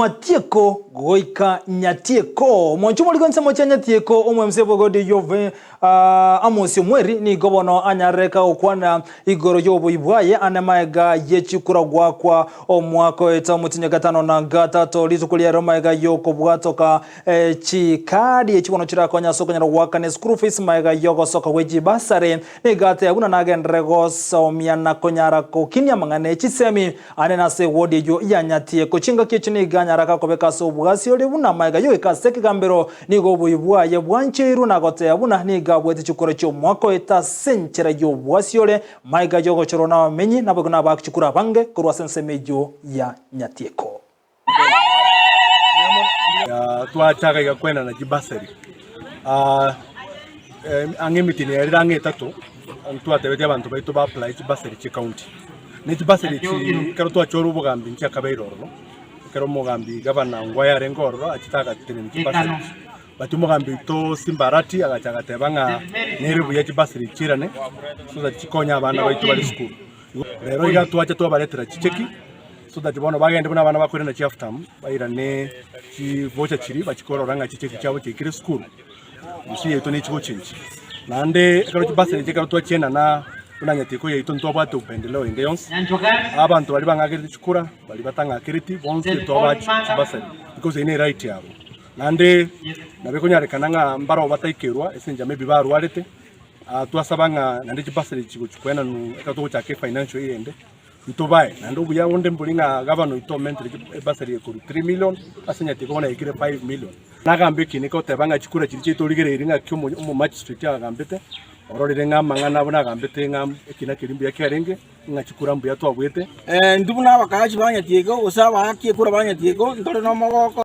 Nyatieko goika Nyatieko mwanchumo ligonse mocha Nyatieko omwemse bogodi yove amosi mweri ni gobono anyareka okwana igoro yobo ibwaye anamaega yechikura gwakwa omwako eta mutinya gatano na gatatu lizukulia romaega yoko bwatoka chikadi echibono chirakonya sokonya rwakane school fees maega yoko soka weji Bursary ni gate aguna nagendrego somiana konyara ko kinya mangane chisemi anena se wodi yo ya Nyatieko chinga kichini nyaraka kobeka so bugasi ole buna maiga yo ikaseke gambero nigo buyibwa ye bwanchiru nagote abuna niga bwete chukura cyo mwako eta senchera yo bwasi ole maiga yo gochorona menyi nabaguna bakchukura bange kurwa sense mejo ya Nyatieko twachaka igakwena na Bursary angemitini yarange tatu twatebete abantu baito ba apply Bursary chi county ne Bursary chi karo twachoro bugambi ncha kabairoro kero mugambi gavana ngwaya rengoro achitaka tene Bursary batu mugambi to simbarati agachaka tebanga nerebu ya Bursary chirane so that chikonya abana baitu bali school rero iga twacha to baletera chicheki so that bono bagende buna abana bakorera chi half term bairane chi voucher chiri bachikororanga chicheki chabo chikire school usiye to ne chiko chinchi nande kero Bursary chekaro twachena na Nyatieko yaito ntoba to pendelo indeyons abantu bali bangagiriti chikura bali batanga kiriti bonse toba Bursary because ine right yabo nande nabekonyareka nga mbaro bataikirwa esenja maybe barwarete twasabanga nande Bursary chikukwena no ekatogo chake financial yende ntobaye nando buya wonde mbulinga governor itoment Bursary ekuru 3 million Nyatieko bona ikire 5 million nagambe kiniko tebanga chikura chiri toligere iringa kyo mu magistrate agambete ororire ngamangana bona gambete ngam ekina kirimbu yakerenge ngachikura mbu yatwabwete ndubuna bakaji ba Nyatieko osaba akikura ba Nyatieko ndore no mogoko